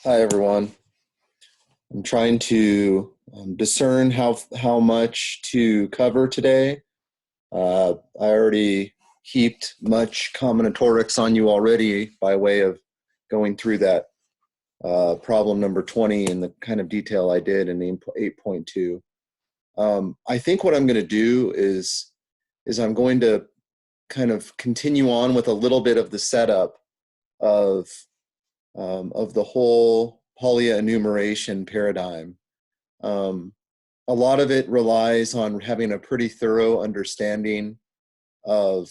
Hi, everyone. I'm trying to discern how much to cover today. I already heaped much combinatorics on you already by way of going through that problem number 20 in the kind of detail I did in 8.2. I think what I'm going to do is I'm going to kind of continue on with a little bit of the setup of the whole Polya enumeration paradigm. Um, a lot of it relies on having a pretty thorough understanding of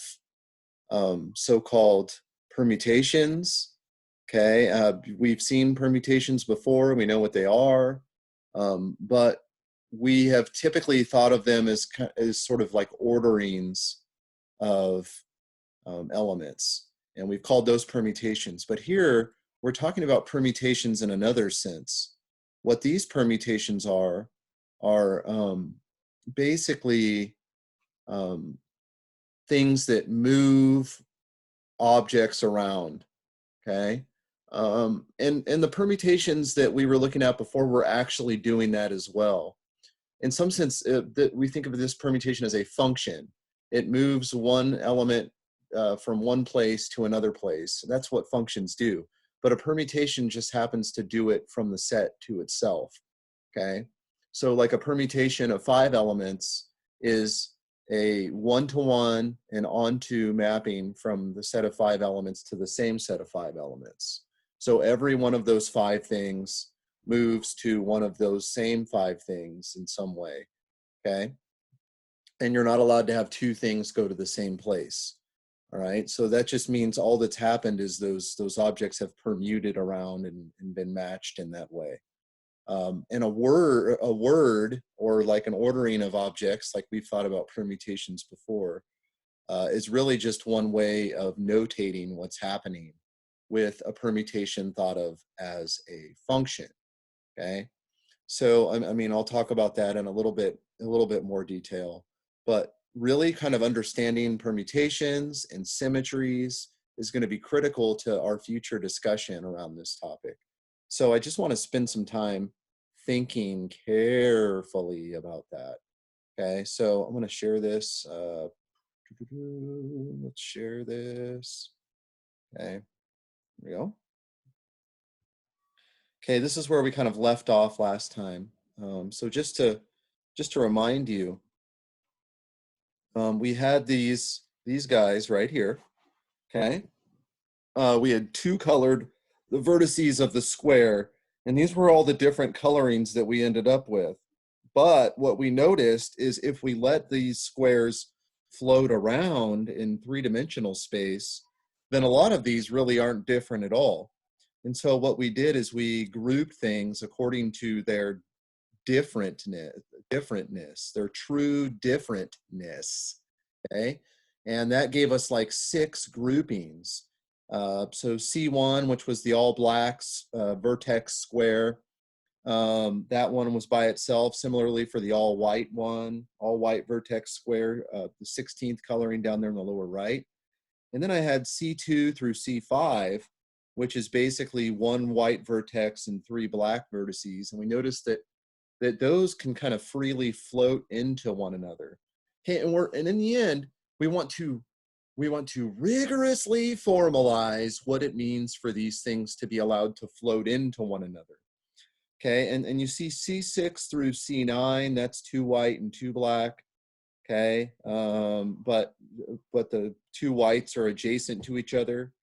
so-called permutations. Okay, we've seen permutations before, we know what they are, but we have typically thought of them as sort of like orderings of elements, and we've called those permutations. But here, we're talking about permutations in another sense. What these permutations are basically um, things that move objects around, okay? And the permutations that we were looking at before were actually doing that as well. In some sense, that we think of this permutation as a function. It moves one element from one place to another place. That's what functions do. But a permutation just happens to do it from the set to itself, okay? So like a permutation of 5 elements is a one-to-one and onto mapping from the set of 5 elements to the same set of 5 elements. So every one of those 5 things moves to one of those same 5 things in some way, okay? And you're not allowed to have 2 things go to the same place, all right? So that just means all that's happened is those objects have permuted around and been matched in that way. And a word or like an ordering of objects, like we've thought about permutations before, is really just one way of notating what's happening with a permutation thought of as a function, okay? So, I mean, I'll talk about that in a little bit more detail, but really kind of understanding permutations and symmetries is going to be critical to our future discussion around this topic. So I just want to spend some time thinking carefully about that. Okay, so I'm going to share this. Let's share this. Okay, here we go. Okay, this is where we kind of left off last time. So just to remind you, we had these guys right here. Okay, we had 2 colored the vertices of the square, and these were all the different colorings that we ended up with. But what we noticed is if we let these squares float around in 3-dimensional space, then a lot of these really aren't different at all. And so what we did is we grouped things according to their differentness, their true differentness, okay? And that gave us like 6 groupings. So C1, which was the all blacks vertex square, that one was by itself. Similarly for the all white one, all white vertex square, the 16th coloring down there in the lower right. And then I had C2 through C5, which is basically 1 white vertex and 3 black vertices. And we noticed that those can kind of freely float into one another. Okay, and in the end, we want to rigorously formalize what it means for these things to be allowed to float into one another. Okay, and you see C6 through C9, that's 2 white and 2 black. Okay, but the 2 whites are adjacent to each other.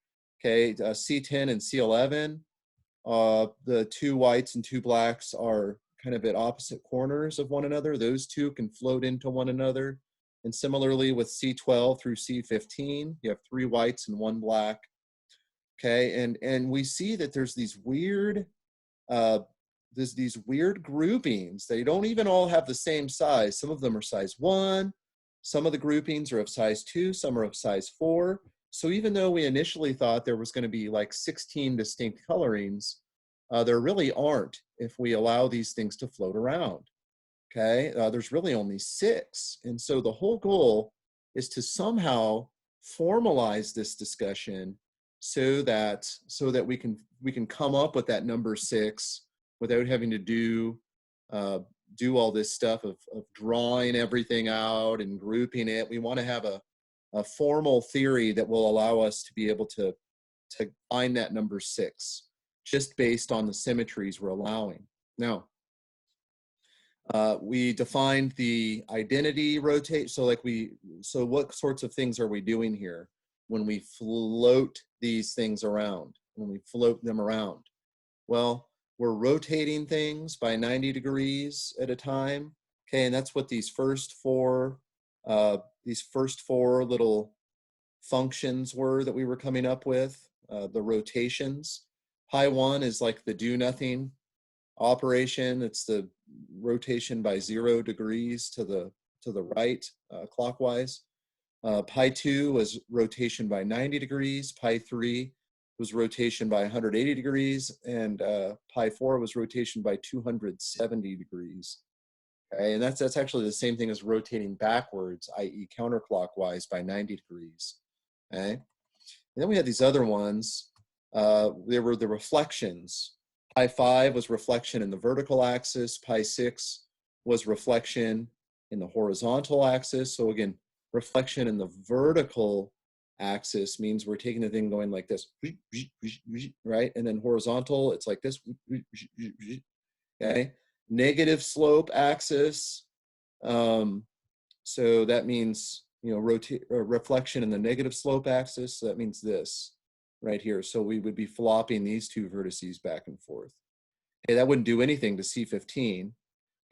Okay, C10 and C11, the 2 whites and 2 blacks are kind of at opposite corners of one another. Those 2 can float into one another. And similarly with C12 through C15, you have 3 whites and 1 black. Okay, and we see that there's these weird groupings. They don't even all have the same size. Some of them are size 1, some of the groupings are of size 2, some are of size 4. So even though we initially thought there was going to be like 16 distinct colorings, there really aren't if we allow these things to float around. Okay, there's really only 6. And so the whole goal is to somehow formalize this discussion so that we can come up with that number 6 without having to do all this stuff of drawing everything out and grouping it. We want to have a formal theory that will allow us to be able to find that number 6 just based on the symmetries we're allowing. Now, we defined the identity rotate. So what sorts of things are we doing here when we float these things around, when we float them around? Well, we're rotating things by 90 degrees at a time. Okay, and that's what these first four little functions were that we were coming up with, the rotations. Pi 1 is like the do nothing operation. It's the rotation by 0 degrees to the right, clockwise. Pi 2 was rotation by 90 degrees. Pi 3 was rotation by 180 degrees, and Pi 4 was rotation by 270 degrees. Okay, and that's actually the same thing as rotating backwards, i.e. counterclockwise by 90 degrees. Okay, and then we had these other ones. There were the reflections. Pi 5 was reflection in the vertical axis. Pi 6 was reflection in the horizontal axis. So again, reflection in the vertical axis means we're taking the thing going like this, right? And then horizontal, it's like this, okay? Negative slope axis. So that means, you know, reflection in the negative slope axis. So that means this right here. So we would be flopping these two vertices back and forth. Okay, that wouldn't do anything to C15,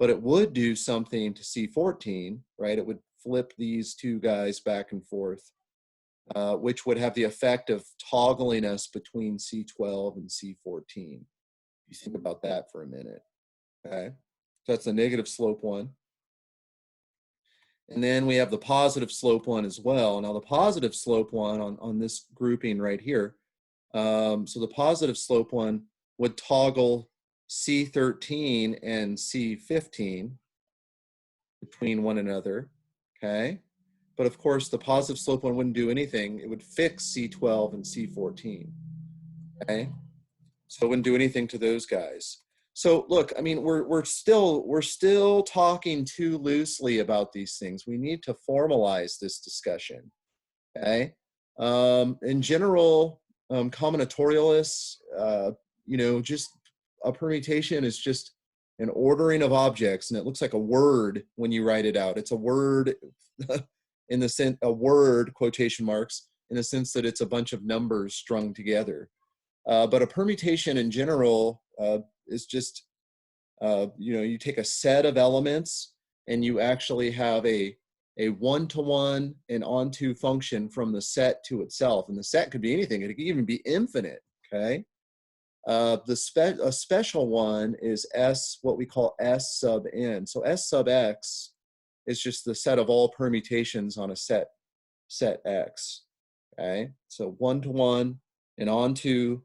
but it would do something to C14, right? It would flip these two guys back and forth, which would have the effect of toggling us between C12 and C14. You think about that for a minute, okay? So that's the negative slope one. And then we have the positive slope one as well. Now the positive slope one on this grouping right here, so the positive slope one would toggle C13 and C15 between one another, okay? But of course, the positive slope one wouldn't do anything. It would fix C12 and C14, okay? So it wouldn't do anything to those guys. So look, I mean, we're still talking too loosely about these things. We need to formalize this discussion, okay? In general, combinatorialists, you know, just a permutation is just an ordering of objects, and it looks like a word when you write it out. It's a word in the sense, a word, quotation marks, in the sense that it's a bunch of numbers strung together. But a permutation in general is just, you know, you take a set of elements and you actually have a one-to-one and onto function from the set to itself. And the set could be anything. It could even be infinite, okay? A special one is S, what we call S sub n. So S sub x is just the set of all permutations on a set X, okay? So one-to-one and onto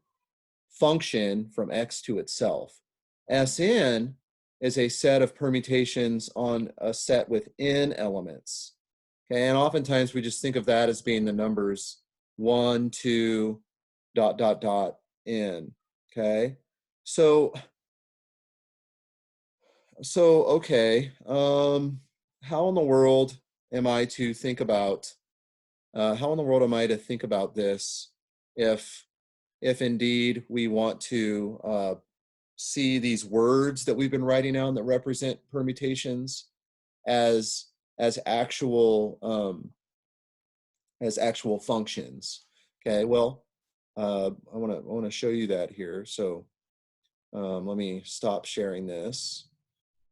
function from X to itself. Sn is a set of permutations on a set with n elements, okay? And oftentimes we just think of that as being the numbers 1, 2, ... n, okay? So okay, how in the world am I to think about, this if indeed we want to see these words that we've been writing down that represent permutations as actual functions? Okay, well, I want to show you that here. So let me stop sharing this.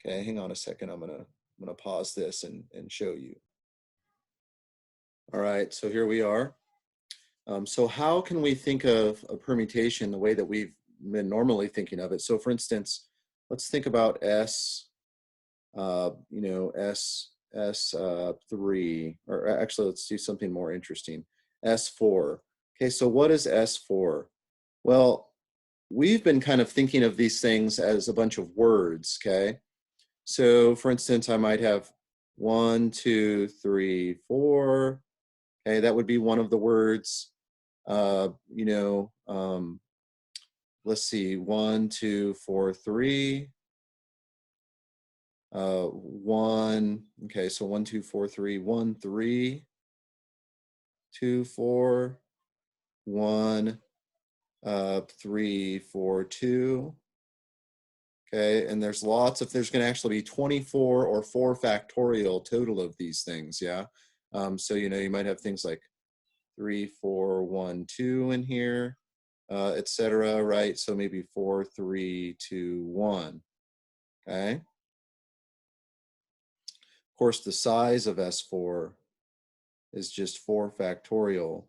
Okay, hang on a second. I'm gonna pause this and show you. All right, so here we are. So how can we think of a permutation the way that we've been normally thinking of it? So for instance, let's think about S, you know, S3, or actually let's do something more interesting, S4. Okay, so what is S4? Well, we've been kind of thinking of these things as a bunch of words, okay? So for instance, I might have 1, 2, 3, 4. Okay, that would be one of the words. you know, let's see, 1, 2, 4, 3. 1, okay, so 1, 2, 4, 3, 1, 3, 2, 4, 1, 3, 4, 2. Okay, and there's lots of, there's going to actually be 24 or 4 factorial total of these things, yeah? So, you know, you might have things like 3, 4, 1, 2 in here, etc., right? So maybe 4, 3, 2, 1, okay? Of course, the size of S4 is just 4 factorial,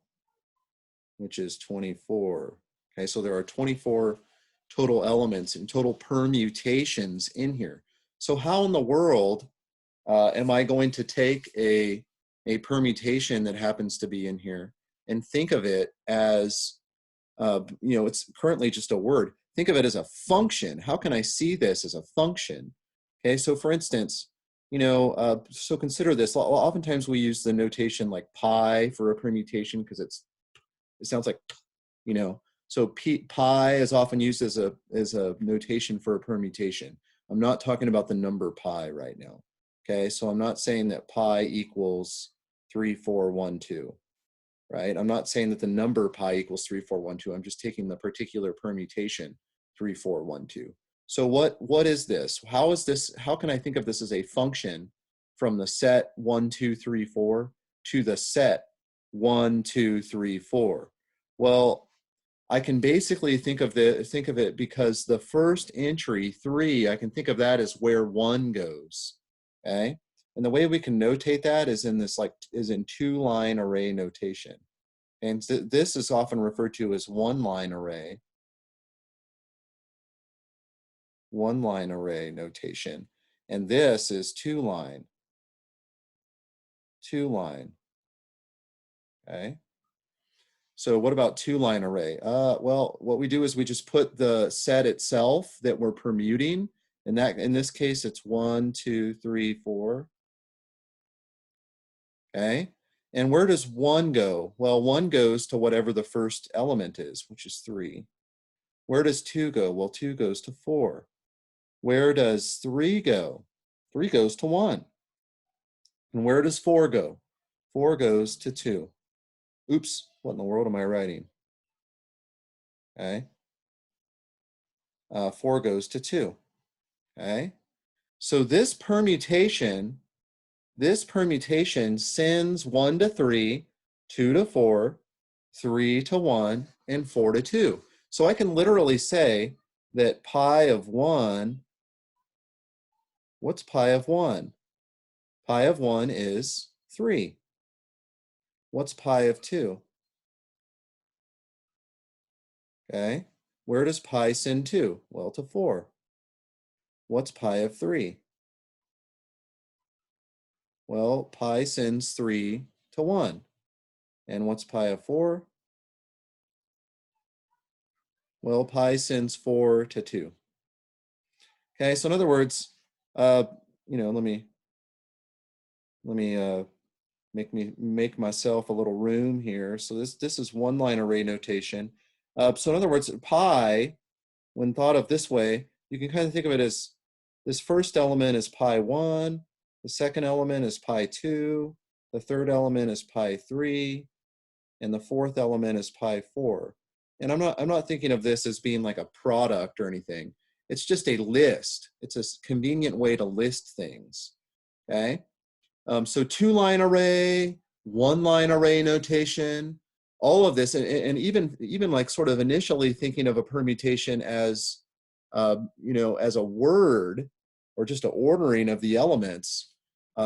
which is 24. Okay, so there are 24 total elements and total permutations in here. So how in the world am I going to take a permutation that happens to be in here and think of it as, you know, it's currently just a word. Think of it as a function. How can I see this as a function? Okay, so for instance, you know, so consider this. Oftentimes we use the notation like pi for a permutation because it sounds like, you know, so pi is often used as a notation for a permutation. I'm not talking about the number pi right now. Okay, so I'm not saying that pi equals 3, 4, 1, 2, right? I'm not saying that the number pi equals 3, 4, 1, 2. I'm just taking the particular permutation 3, 4, 1, 2. So what is this? How is this? How can I think of this as a function from the set 1, 2, 3, 4 to the set 1, 2, 3, 4? Well, I can basically think of it because the first entry 3, I can think of that as where 1 goes. Okay, and the way we can notate that is in this in 2-line array notation, and this is often referred to as 1-line array. 1-line array notation, and this is 2-line. 2-line. Okay. So what about 2-line array? Well, what we do is we just put the set itself that we're permuting. And that, in this case, it's 1, 2, 3, 4. Okay. And where does 1 go? Well, 1 goes to whatever the first element is, which is 3. Where does 2 go? Well, 2 goes to 4. Where does 3 go? 3 goes to 1. And where does 4 go? 4 goes to 2. Oops, what in the world am I writing? Okay. 4 goes to 2. Okay. So this permutation sends 1 to 3, 2 to 4, 3 to 1, and 4 to 2. So I can literally say that pi of 1, what's pi of 1? Pi of 1 is 3. What's pi of 2? Okay. Where does pi send 2? Well, to 4. What's pi of 3? Well, pi sends 3 to 1. And what's pi of 4? Well, pi sends 4 to 2. Okay, so in other words, you know, let me make myself a little room here. So this is 1-line array notation. So in other words, pi, when thought of this way, you can kind of think of it as this first element is pi 1, the second element is pi 2, the third element is pi 3, and the fourth element is pi 4. And I'm not thinking of this as being like a product or anything. It's just a list. It's a convenient way to list things. Okay. So 2-line array, 1-line array notation, all of this, and even like sort of initially thinking of a permutation as, you know, as a word or just an ordering of the elements.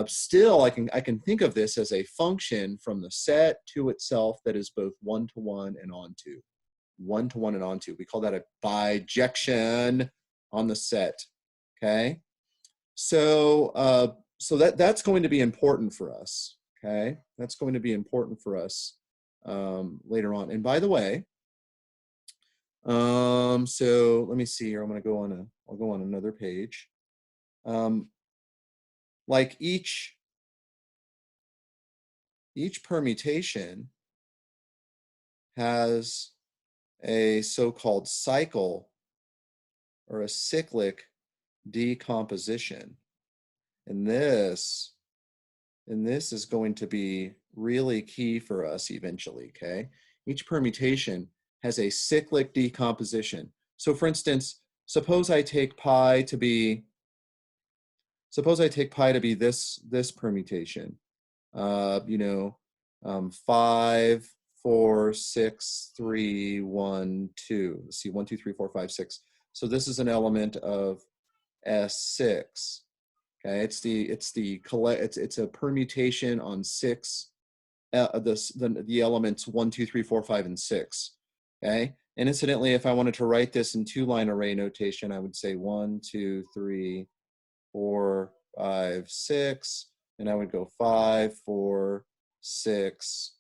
Still, I can think of this as a function from the set to itself that is both 1-to-1 and onto. 1-to-1 and onto. We call that a bijection on the set. Okay, so so that's going to be important for us. Okay, that's going to be important for us later on. And by the way, so let me see here. I'll go on another page. Like each permutation has a so-called cycle or a cyclic decomposition. And this is going to be really key for us eventually, okay? Each permutation has a cyclic decomposition. So for instance, suppose I take pi to be this permutation. 5, 4, 6, 3, 1, 2. Let's see, 1, 2, 3, 4, 5, 6. So this is an element of S6. Okay, it's a permutation on 6. The elements 1, 2, 3, 4, 5, and 6. Okay, and incidentally, if I wanted to write this in 2-line array notation, I would say 1, 2, 3, 4, 5, 6, and I would go 5, 4, 6,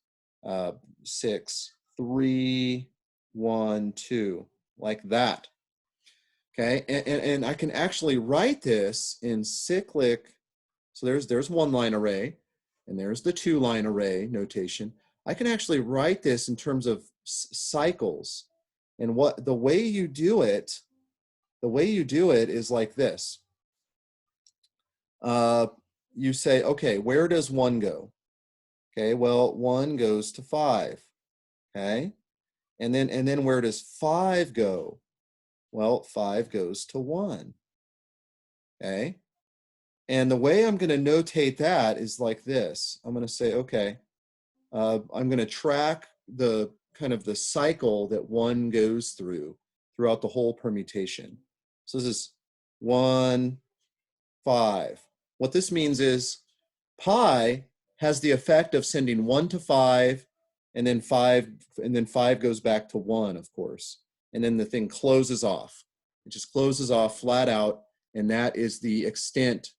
6, 3, 1, 2, like that. Okay, and I can actually write this in cyclic. So there's 1-line array, and there's the 2-line array notation. I can actually write this in terms of cycles, and the way you do it is like this. You say, okay, where does 1 go? Okay, well, 1 goes to 5. Okay, and then where does 5 go? Well, 5 goes to 1. Okay, and the way I'm going to notate that is like this. I'm going to say, okay, I'm going to track the kind of the cycle that 1 goes throughout the whole permutation. So this is 1, 5. What this means is pi has the effect of sending 1 to 5, and then 5 goes back to 1, of course. And then the thing closes off. It just closes off flat out, and that is the extent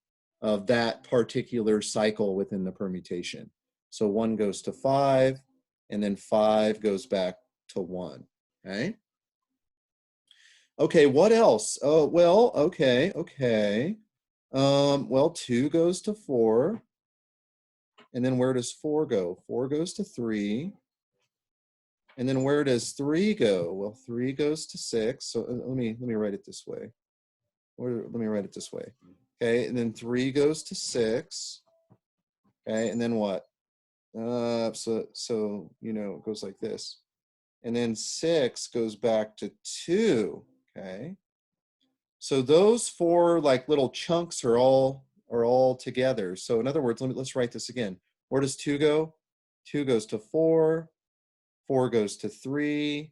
of that particular cycle within the permutation. So 1 goes to 5, and then 5 goes back to 1. Okay? Okay, what else? Oh, well, okay. Well, 2 goes to 4. And then where does 4 go? 4 goes to 3. And then where does 3 go? Well, 3 goes to 6. So let me write it this way. Let me write it this way. Okay, and then 3 goes to 6. Okay, and then what? So it goes like this. And then 6 goes back to 2. Okay. So those 4 like little chunks are all together. So in other words, let's write this again. Where does 2 go? 2 goes to 4, 4 goes to 3,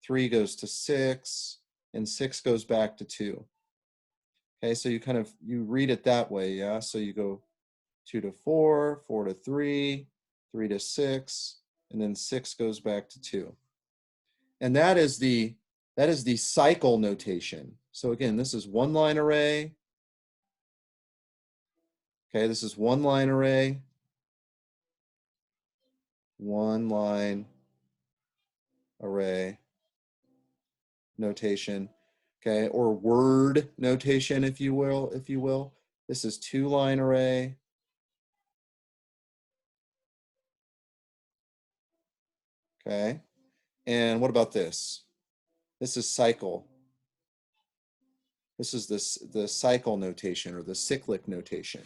3 goes to 6, and 6 goes back to 2. Okay, so you read it that way, yeah? So you go 2 to 4, 4 to 3, 3 to 6, and then 6 goes back to 2. And that is the cycle notation. So again, this is 1-line array. Okay, this is 1-line array. 1-line array notation. Okay, or word notation, if you will. This is 2-line array. Okay, and what about this? This is cycle. This is the cycle notation or the cyclic notation.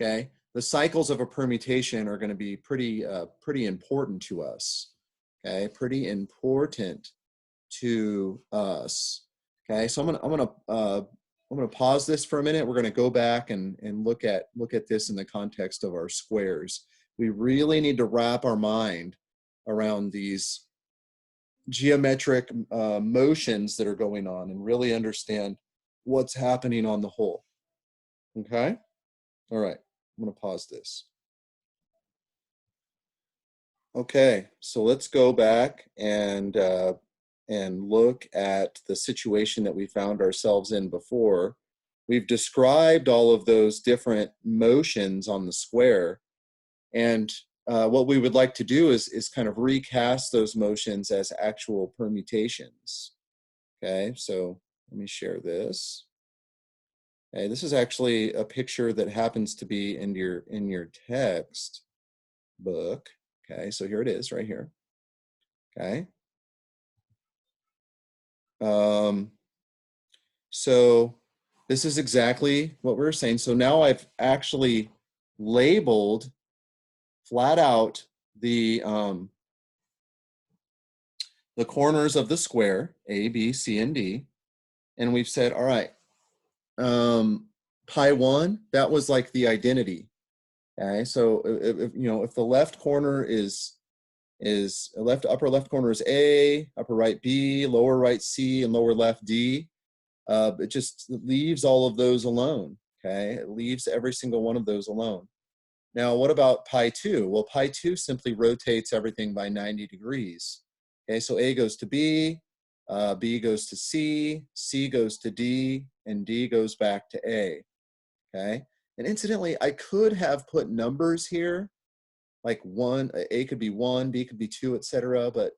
Okay, the cycles of a permutation are going to be pretty important to us. Okay, pretty important to us. Okay, so I'm gonna pause this for a minute. We're gonna go back and look at this in the context of our squares. We really need to wrap our mind around these geometric motions that are going on and really understand what's happening on the whole. Okay, all right. I'm gonna pause this. Okay, so let's go back and look at the situation that we found ourselves in before. We've described all of those different motions on the square, and what we would like to do is kind of recast those motions as actual permutations. Okay, so let me share this. Okay, this is actually a picture that happens to be in your text book. Okay, so here it is right here. Okay, Um, so this is exactly what we were saying. So now I've actually labeled flat out the corners of the square, A, B, C, and D. And we've said, all right, pi 1, that was like the identity. Okay, so if the left corner is upper left corner is A, upper right B, lower right C, and lower left D, it just leaves all of those alone. Okay, it leaves every single one of those alone. Now, what about pi 2? Well, pi 2 simply rotates everything by 90 degrees. Okay, so A goes to B, B goes to C, C goes to D, and D goes back to A. Okay, and incidentally, I could have put numbers here, like A could be 1, B could be 2, etc. But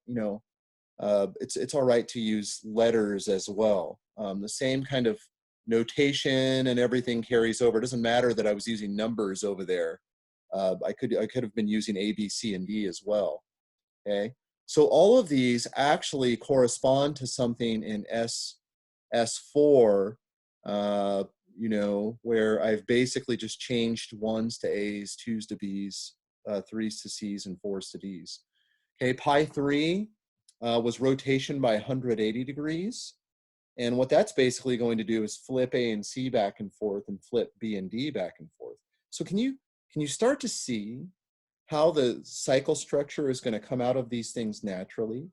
it's all right to use letters as well. The same kind of notation and everything carries over. It doesn't matter that I was using numbers over there. I could have been using A, B, C, and D as well. Okay, so all of these actually correspond to something in S4. Where I've basically just changed 1s to A's, 2s to B's, 3s to C's, and 4s to D's. Okay, pi 3 was rotation by 180 degrees. And what that's basically going to do is flip A and C back and forth and flip B and D back and forth. So can you start to see how the cycle structure is going to come out of these things naturally?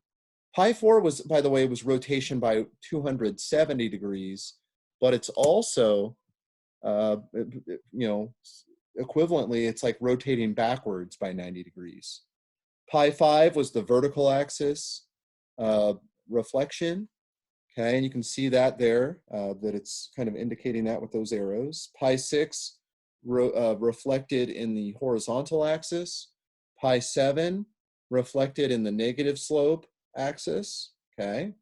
Pi 4 was, by the way, was rotation by 270 degrees, but it's also, equivalently, it's like rotating backwards by 90 degrees. Pi 5 was the vertical axis reflection. Okay, and you can see that there, that it's kind of indicating that with those arrows. Pi 6 reflected in the horizontal axis. Pi 7 reflected in the negative slope axis, okay?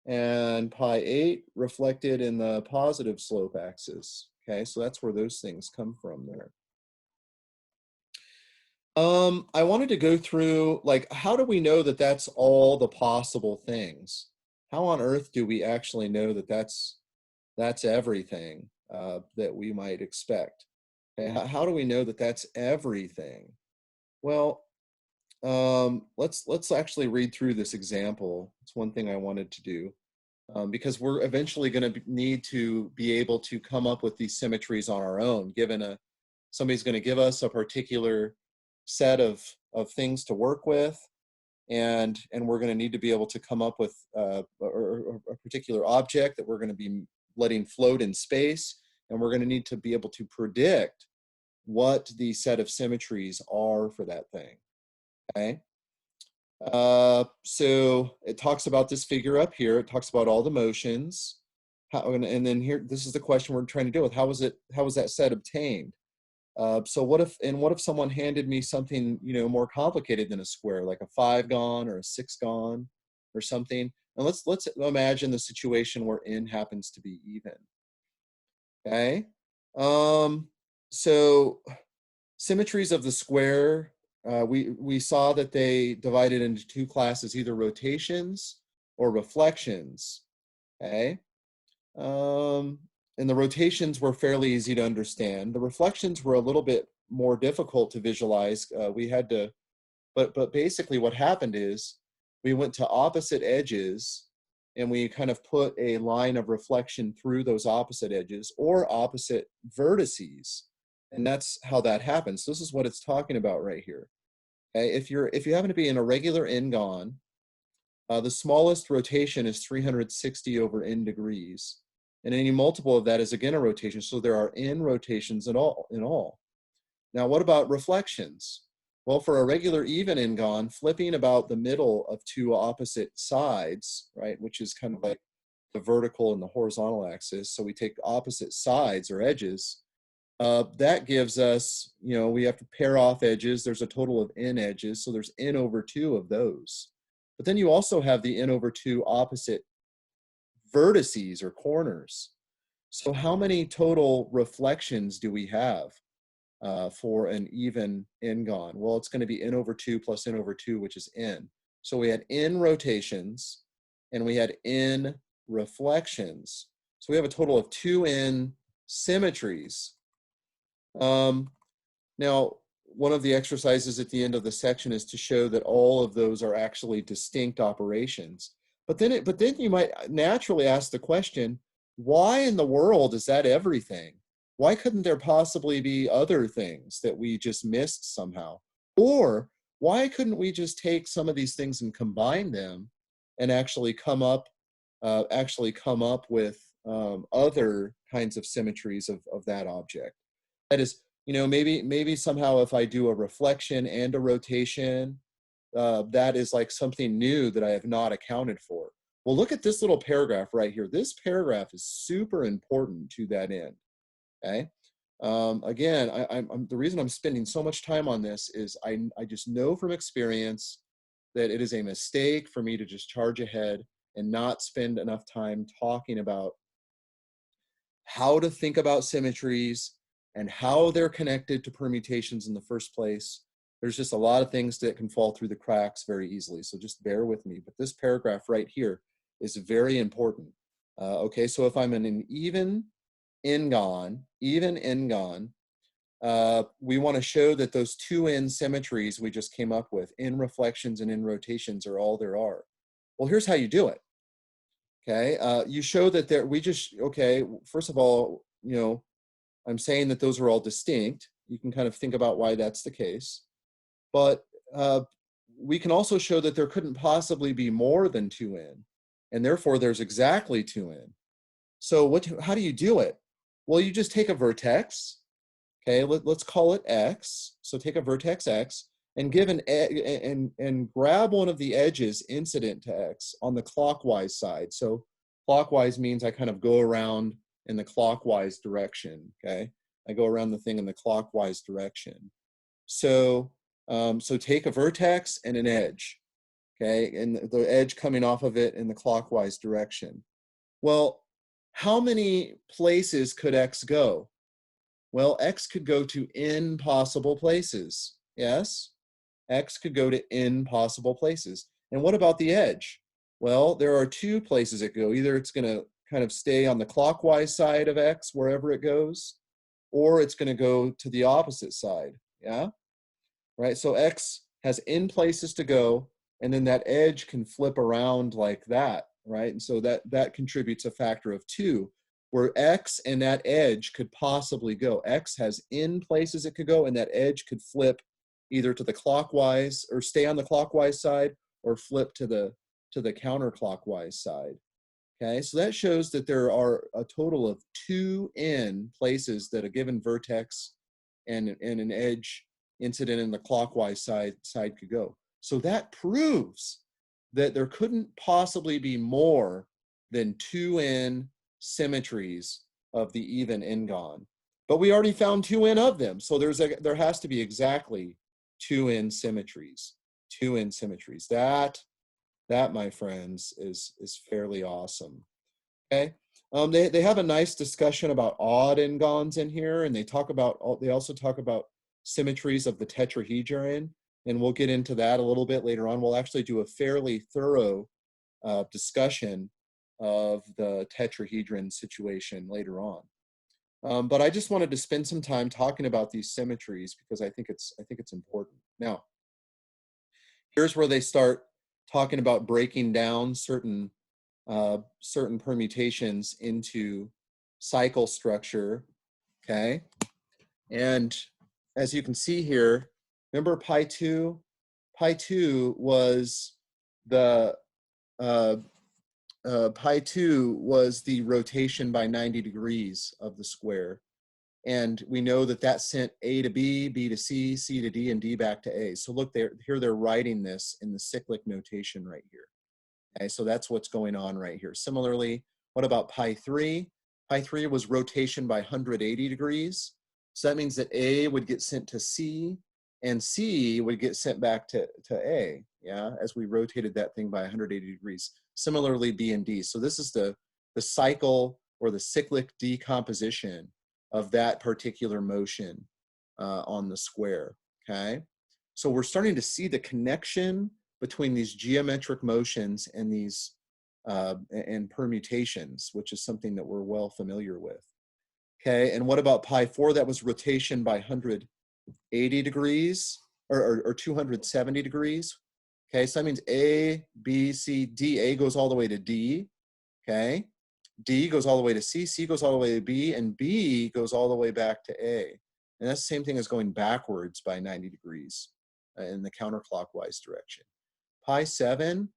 And pi 8 reflected in the positive slope axis, okay? So that's where those things come from there. I wanted to go through, like, how do we know that that's all the possible things? How on earth do we actually know that that's everything that we might expect? Okay, how do we know that that's everything? Well, let's actually read through this example. It's one thing I wanted to do because we're eventually going to need to be able to come up with these symmetries on our own. Somebody's going to give us a particular set of things to work with, and we're going to need to be able to come up with a particular object that we're going to be letting float in space, and we're going to need to be able to predict what the set of symmetries are for that thing. Okay. So it talks about this figure up here. It talks about all the motions. And then here, this is the question we're trying to deal with. How was that set obtained? So what if someone handed me something, more complicated than a square, like a 5-gon or a 6-gon or something? And let's imagine the situation where n happens to be even. Okay. So symmetries of the square, we saw that they divided into two classes, either rotations or reflections. Okay. And the rotations were fairly easy to understand. The reflections were a little bit more difficult to visualize. But basically what happened is we went to opposite edges and we kind of put a line of reflection through those opposite edges or opposite vertices. And that's how that happens. This is what it's talking about right here. Okay? If you happen to be in a regular n-gon, the smallest rotation is 360 over n degrees. And any multiple of that is again a rotation. So there are n rotations in all. Now, what about reflections? Well, for a regular even n-gon, flipping about the middle of two opposite sides, right, which is kind of like the vertical and the horizontal axis. So we take opposite sides or edges. That gives us, we have to pair off edges. There's a total of n edges. So there's n over 2 of those. But then you also have the n over 2 opposite vertices or corners. So how many total reflections do we have for an even n-gon? Well, it's going to be n over 2 plus n over 2, which is n. So we had n rotations, and we had n reflections. So we have a total of 2n symmetries. Now, one of the exercises at the end of the section is to show that all of those are actually distinct operations. But then you might naturally ask the question, why in the world is that everything? Why couldn't there possibly be other things that we just missed somehow? Or why couldn't we just take some of these things and combine them and actually come up with other kinds of symmetries of that object? That is, you know, maybe somehow if I do a reflection and a rotation, that is like something new that I have not accounted for. Well, look at this little paragraph right here. This paragraph is super important to that end. Okay. Again, the reason I'm spending so much time on this is I just know from experience that it is a mistake for me to just charge ahead and not spend enough time talking about how to think about symmetries and how they're connected to permutations in the first place. There's just a lot of things that can fall through the cracks very easily, so just bear with me. But this paragraph right here is very important. Okay, so if I'm in an even n-gon, we want to show that those 2n symmetries we just came up with, in reflections and in rotations, are all there are. Well, here's how you do it. Okay, you show that okay, first of all, you know, I'm saying that those are all distinct. You can kind of think about why that's the case. But we can also show that there couldn't possibly be more than 2n, and therefore there's exactly 2n. So how do you do it? Well, you just take a vertex, okay, let's call it x. So take a vertex x and give and grab one of the edges incident to x on the clockwise side. So clockwise means I kind of go around in the clockwise direction, okay? I go around the thing in the clockwise direction. So, so take a vertex and an edge, okay? And the edge coming off of it in the clockwise direction. Well, how many places could x go? Well, x could go to n possible places, yes? X could go to n possible places. And what about the edge? Well, there are 2 places it go. Either it's going to kind of stay on the clockwise side of x wherever it goes, or it's going to go to the opposite side, yeah? Right, so x has n places to go, and then that edge can flip around like that, right? And so that contributes a factor of 2, where x and that edge could possibly go. X has n places it could go, and that edge could flip either to the clockwise, or stay on the clockwise side, or flip to the counterclockwise side. Okay, so that shows that there are a total of 2n places that a given vertex and an edge incident in the clockwise side could go. So that proves that there couldn't possibly be more than 2n symmetries of the even n-gon. But we already found 2n of them, so there has to be exactly 2n symmetries. 2n symmetries. That, my friends, is fairly awesome. Okay. They have a nice discussion about odd n-gons in here, and they also talk about symmetries of the tetrahedron, and we'll get into that a little bit later on. We'll actually do a fairly thorough discussion of the tetrahedron situation later on. But I just wanted to spend some time talking about these symmetries because I think it's important. Now, here's where they start talking about breaking down certain permutations into cycle structure, okay? And as you can see here, remember pi 2? Pi 2 was the pi 2 was the rotation by 90 degrees of the square. And we know that sent A to B, B to C, C to D, and D back to A. So look, here they're writing this in the cyclic notation right here. Okay, so that's what's going on right here. Similarly, what about pi 3? Pi 3 was rotation by 180 degrees. So that means that A would get sent to C, and C would get sent back to A, yeah, as we rotated that thing by 180 degrees. Similarly, B and D. So this is the cycle or the cyclic decomposition of that particular motion on the square, okay? So we're starting to see the connection between these geometric motions and these and permutations, which is something that we're well familiar with. Okay, and what about pi 4? That was rotation by 180 degrees or 270 degrees. Okay, so that means A, B, C, D. A goes all the way to D. Okay, D goes all the way to C, C goes all the way to B, and B goes all the way back to A. And that's the same thing as going backwards by 90 degrees in the counterclockwise direction. Pi 7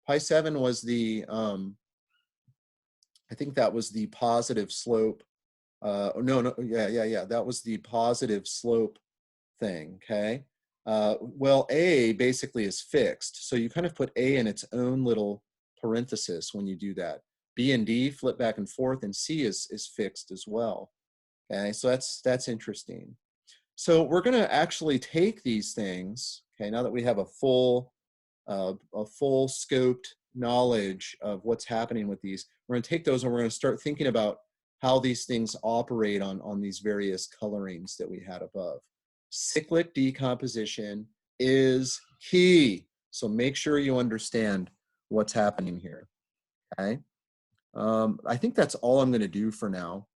was the, I think that was the positive slope. Yeah. That was the positive slope thing, okay? Well, A basically is fixed. So you kind of put A in its own little parenthesis when you do that. B and D flip back and forth, and C is fixed as well. Okay, so that's interesting. So we're going to actually take these things, okay, now that we have a full scoped knowledge of what's happening with these, we're going to take those and we're going to start thinking about how these things operate on these various colorings that we had above. Cyclic decomposition is key. So make sure you understand what's happening here, okay? I think that's all I'm going to do for now,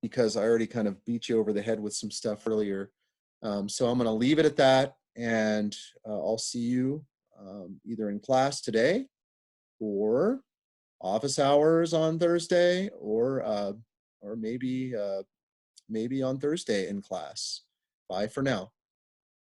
because I already kind of beat you over the head with some stuff earlier. So I'm going to leave it at that, and I'll see you either in class today or office hours on Thursday, or maybe on Thursday in class. Bye for now.